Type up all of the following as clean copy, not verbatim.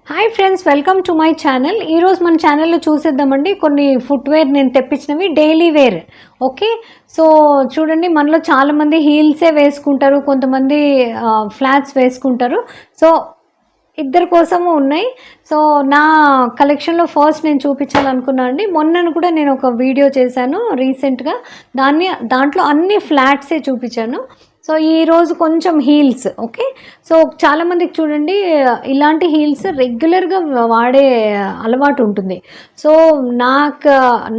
Hi friends, welcome to my channel. ఈరోజు మన ఛానల్లో చూసేద్దామండి కొన్ని ఫుట్వేర్ నేను తెప్పించినవి డైలీ వేర్. ఓకే, సో చూడండి, మనలో చాలామంది హీల్సే వేసుకుంటారు, కొంతమంది ఫ్లాట్స్ వేసుకుంటారు. సో ఇద్దరి కోసము ఉన్నాయి. సో నా కలెక్షన్లో ఫస్ట్ నేను చూపించాలనుకున్నాను అండి. మొన్నను కూడా నేను ఒక వీడియో చేశాను రీసెంట్గా, దాంట్లో అన్ని ఫ్లాట్సే చూపించాను. సో ఈరోజు కొంచెం హీల్స్. ఓకే, సో చాలామందికి చూడండి ఇలాంటి హీల్స్ రెగ్యులర్గా వాడే అలవాటు ఉంటుంది. సో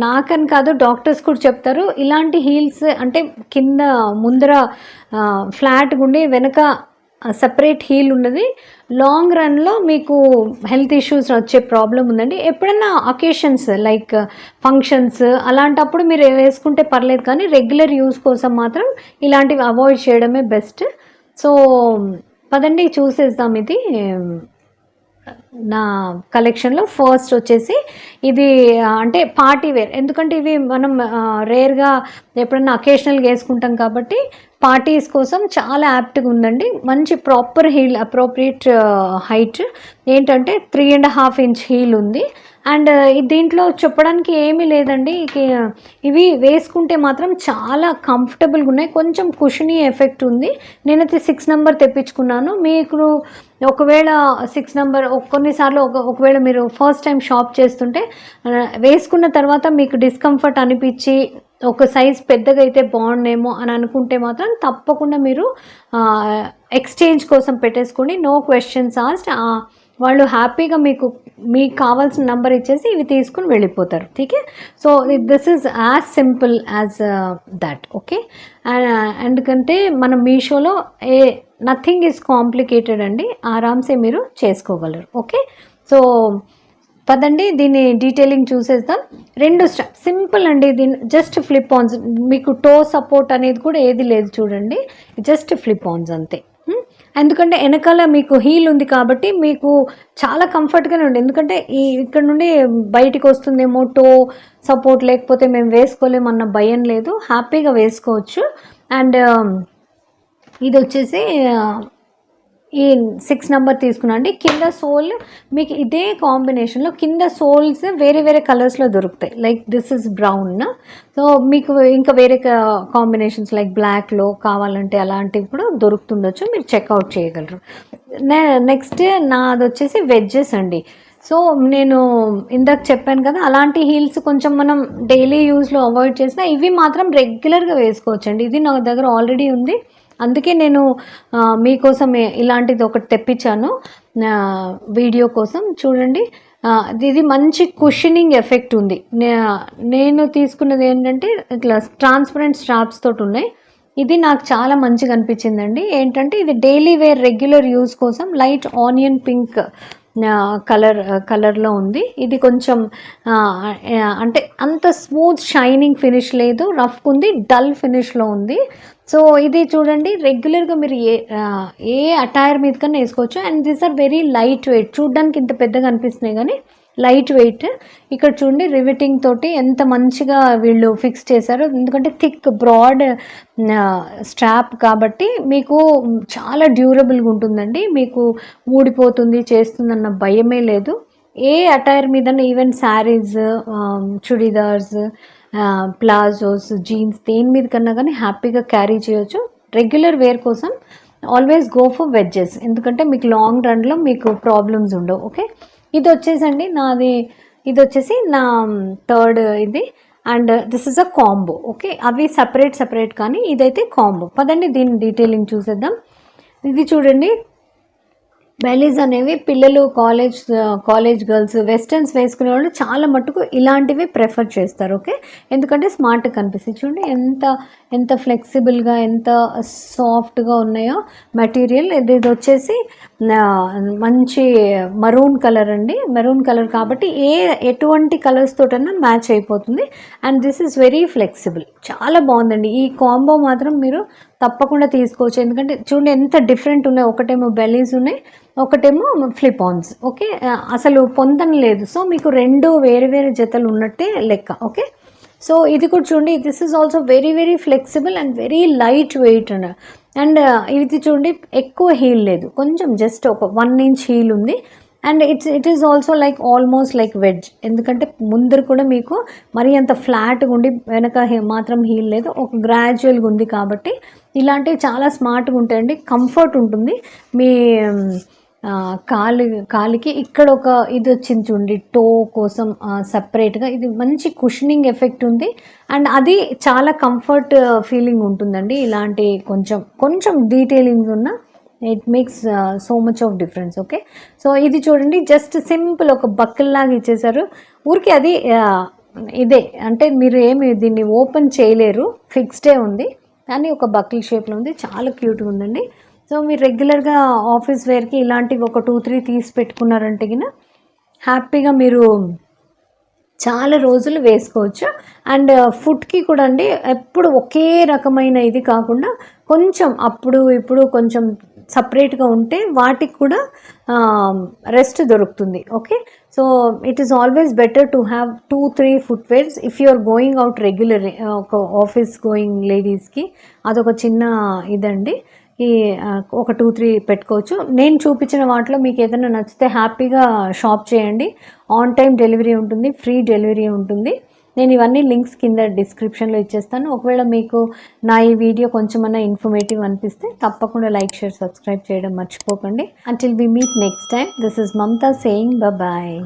నాకని కాదు, డాక్టర్స్ కూడా చెప్తారు ఇలాంటి హీల్స్ అంటే కింద ముందర ఫ్లాట్ గుండి వెనక సపరేట్ హీల్ ఉన్నది లాంగ్ రన్లో మీకు హెల్త్ ఇష్యూస్ వచ్చే ప్రాబ్లం ఉందండి. ఎప్పుడైనా అకేషన్స్ లైక్ ఫంక్షన్స్ అలాంటప్పుడు మీరు వేసుకుంటే పర్లేదు, కానీ రెగ్యులర్ యూస్ కోసం మాత్రం ఇలాంటివి అవాయిడ్ చేయడమే బెస్ట్. సో పదండి చూసేద్దాం. ఇది నా కలెక్షన్లో ఫస్ట్ వచ్చేసి ఇది అంటే పార్టీ వేర్. ఎందుకంటే ఇవి మనం రేర్గా ఎప్పుడన్నా అకేషనల్గా వేసుకుంటాం కాబట్టి పార్టీస్ కోసం చాలా యాప్ట్గా ఉందండి. మంచి ప్రాపర్ హీల్, అప్రోప్రియేట్ హైట్ ఏంటంటే 3.5 ఇంచ్ హీల్ ఉంది. అండ్ దీంట్లో చెప్పడానికి ఏమీ లేదండి, ఇవి వేసుకుంటే మాత్రం చాలా కంఫర్టబుల్గా ఉన్నాయి. కొంచెం కుషనీ ఎఫెక్ట్ ఉంది. నేనైతే 6 నెంబర్ తెప్పించుకున్నాను. మీకు ఒకవేళ 6 నెంబర్ కొన్నిసార్లు ఒకవేళ మీరు ఫస్ట్ టైం షాప్ చేస్తుంటే వేసుకున్న తర్వాత మీకు డిస్కంఫర్ట్ అనిపించి ఒక సైజ్ పెద్దగా అయితే బాగుండేమో అని అనుకుంటే మాత్రం తప్పకుండా మీరు ఎక్స్చేంజ్ కోసం పెట్టేసుకోండి. No questions asked. వాళ్ళు హ్యాపీగా మీకు కావాల్సిన నెంబర్ ఇచ్చేసి ఇవి తీసుకుని వెళ్ళిపోతారు. Okay, so this is as simple as that. Okay, ఎందుకంటే మనం మీషోలో నథింగ్ ఈజ్ కాంప్లికేటెడ్ అండి, ఆరామ్సే మీరు చేసుకోగలరు. ఓకే, సో పదండి దీన్ని డీటెయిలింగ్ చూసేద్దాం. 2 స్టెప్ సింపుల్ అండి. దీన్ని జస్ట్ ఫ్లిప్ ఆన్స్, మీకు టో సపోర్ట్ అనేది కూడా ఏది లేదు చూడండి, జస్ట్ ఫ్లిప్ ఆన్స్ అంతే. ఎందుకంటే వెనకాల మీకు హీల్ ఉంది కాబట్టి మీకు చాలా కంఫర్ట్గానే ఉంది. ఎందుకంటే ఇక్కడ నుండి బయటికి వస్తుందేమో టో సపోర్ట్ లేకపోతే మేము వేసుకోలేమన్న భయం లేదు, హ్యాపీగా వేసుకోవచ్చు. అండ్ ఇది వచ్చేసి ఈ 6 నెంబర్ తీసుకున్నా అండి. కింద సోల్ మీకు ఇదే కాంబినేషన్లో కింద సోల్స్ వేరే వేరే కలర్స్లో దొరుకుతాయి. Like this is brown. So మీకు ఇంకా వేరే కాంబినేషన్స్ లైక్ బ్లాక్లో కావాలంటే అలాంటివి కూడా దొరుకుతుండొచ్చు, మీరు చెక్అవుట్ చేయగలరు. నెక్స్ట్ నాది వచ్చేసి వెడ్జెస్ అండి. సో నేను ఇందాక చెప్పాను కదా, అలాంటి హీల్స్ కొంచెం మనం డైలీ యూస్లో అవాయిడ్ చేసినా ఇవి మాత్రం రెగ్యులర్గా వేసుకోవచ్చండి. ఇది నా దగ్గర ఆల్రెడీ ఉంది, అందుకే నేను మీకోసం ఇలాంటిది ఒకటి తెప్పించాను వీడియో కోసం. చూడండి, ఇది మంచి కుషనింగ్ ఎఫెక్ట్ ఉంది. నేను తీసుకున్నది ఏంటంటే ఇట్లా ట్రాన్స్పరెంట్ స్ట్రాప్స్ తోటి ఉన్నాయి. ఇది నాకు చాలా మంచిగా అనిపించిందండి. ఏంటంటే ఇది డైలీ వేర్ రెగ్యులర్ యూస్ కోసం లైట్ ఆనియన్ పింక్ కలర్లో ఉంది. ఇది కొంచెం అంటే అంత స్మూత్ షైనింగ్ ఫినిష్ లేదు, రఫ్ ఉంది, డల్ ఫినిష్లో ఉంది. సో ఇది చూడండి, రెగ్యులర్గా మీరు ఏ అటైర్ మీద కన్నా వేసుకోవచ్చు. And these are very light weight. చూడడానికి ఇంత పెద్దగా అనిపిస్తున్నాయి కానీ లైట్ వెయిట్. ఇక్కడ చూడండి రివిటింగ్ తోటి ఎంత మంచిగా వీళ్ళు ఫిక్స్ చేశారు. ఎందుకంటే థిక్ బ్రాడ్ స్ట్రాప్ కాబట్టి మీకు చాలా డ్యూరబుల్గా ఉంటుందండి. మీకు ఊడిపోతుంది చేస్తుందన్న భయమే లేదు. ఏ అటైర్ మీద, even saris, churidars, palazzos, jeans దేని మీద కన్నా కానీ హ్యాపీగా క్యారీ చేయొచ్చు. రెగ్యులర్ వేర్ కోసం ఆల్వేస్ గో ఫర్ వెడ్జెస్, ఎందుకంటే మీకు లాంగ్ రన్లో మీకు ప్రాబ్లమ్స్ ఉండవు. ఓకే, ఇది వచ్చేసండి ఇది వచ్చేసి నా థర్డ్ ఇది. And this is a combo. Okay, అవి సపరేట్ కానీ ఇదైతే కాంబో. పదండి దీని డీటెయిలింగ్ చూసేద్దాం. ఇది చూడండి, బెలీస్ అనేవి పిల్లలు కాలేజ్ గర్ల్స్ వెస్టర్న్స్ వేసుకునే వాళ్ళు చాలా మట్టుకు ఇలాంటివి ప్రిఫర్ చేస్తారు. ఓకే, ఎందుకంటే స్మార్ట్గా కనిపిస్తుంది. చూడండి ఎంత ఫ్లెక్సిబుల్గా ఎంత సాఫ్ట్గా ఉన్నాయో మెటీరియల్. ఇది వచ్చేసి మంచి మరూన్ కలర్ అండి. మెరూన్ కలర్ కాబట్టి ఎటువంటి కలర్స్ తోటన్నా మ్యాచ్ అయిపోతుంది. And this is very flexible, చాలా బాగుందండి. ఈ కాంబో మాత్రం మీరు తప్పకుండా తీసుకోవచ్చు. ఎందుకంటే చూడండి ఎంత డిఫరెంట్ ఉన్నాయి. ఒకటేమో బెలీస్ ఉన్నాయి, ఒకటేమో ఫ్లిప్ ఆన్స్. ఓకే, అసలు పొందన లేదు. సో మీకు 2 వేరే వేరే జతలు ఉన్నట్టే లెక్క. ఓకే, సో ఇది కూడా చూడండి, this is also very very flexible and very light wait. And ఇది చూడండి ఎక్కువ హీల్ లేదు, కొంచెం జస్ట్ ఒక 1 ఇంచ్ హీల్ ఉంది. And it is also like almost like wedge, ఎందుకంటే ముందర కూడా మీకు మరీ అంత ఫ్లాట్గా ఉండి వెనక మాత్రం హీల్ లేదు, ఒక గ్రాడ్యువల్గా ఉంది కాబట్టి ఇలాంటివి చాలా స్మార్ట్గా ఉంటాయండి. కంఫర్ట్ ఉంటుంది. మీ కాలికి ఇక్కడ ఒక ఇది వచ్చింది చూడండి, టో కోసం సపరేట్గా, ఇది మంచి కుషనింగ్ ఎఫెక్ట్ ఉంది. అండ్ అది చాలా కంఫర్ట్ ఫీలింగ్ ఉంటుందండి. ఇలాంటి కొంచెం డీటెయిలింగ్స్ ఉన్న it makes so much of difference. Okay, so ఇది చూడండి, జస్ట్ సింపుల్ ఒక బక్కల్ లాగా ఇచ్చేసారు ఊరికి. అది ఇదే అంటే మీరు ఏమి దీన్ని ఓపెన్ చేయలేరు, ఫిక్స్డే ఉంది, కానీ ఒక బక్కల్ షేప్లో ఉంది, చాలా క్యూట్గా ఉందండి. సో మీరు రెగ్యులర్గా ఆఫీస్ వేర్కి ఇలాంటివి ఒక 2-3 తీసి పెట్టుకున్నారంటే కినా హ్యాపీగా మీరు చాలా రోజులు వేసుకోవచ్చు. అండ్ ఫుడ్కి కూడా అండి, ఎప్పుడు ఒకే రకమైన ఇది కాకుండా కొంచెం అప్పుడు ఇప్పుడు కొంచెం సపరేట్గా ఉంటే వాటికి కూడా రెస్ట్ దొరుకుతుంది. Okay, so it is always better to have 2-3 footwears if you are going out regular. ఒక ఆఫీస్ గోయింగ్ లేడీస్కి అదొక చిన్న ఇదండి. ఈ ఒక 2-3 పెట్టుకోవచ్చు. నేను చూపించిన వాటిలో మీకు ఏదైనా నచ్చితే హ్యాపీగా షాప్ చేయండి. ఆన్ టైం డెలివరీ ఉంటుంది, ఫ్రీ డెలివరీ ఉంటుంది. నేను ఇవన్నీ లింక్స్ కింద డిస్క్రిప్షన్లో ఇచ్చేస్తాను. ఒకవేళ మీకు నా ఈ వీడియో కొంచెమన్నా ఇన్ఫర్మేటివ్ అనిపిస్తే తప్పకుండా లైక్, షేర్, సబ్స్క్రైబ్ చేయడం మర్చిపోకండి. Until we meet next time, this is Mamata saying bye.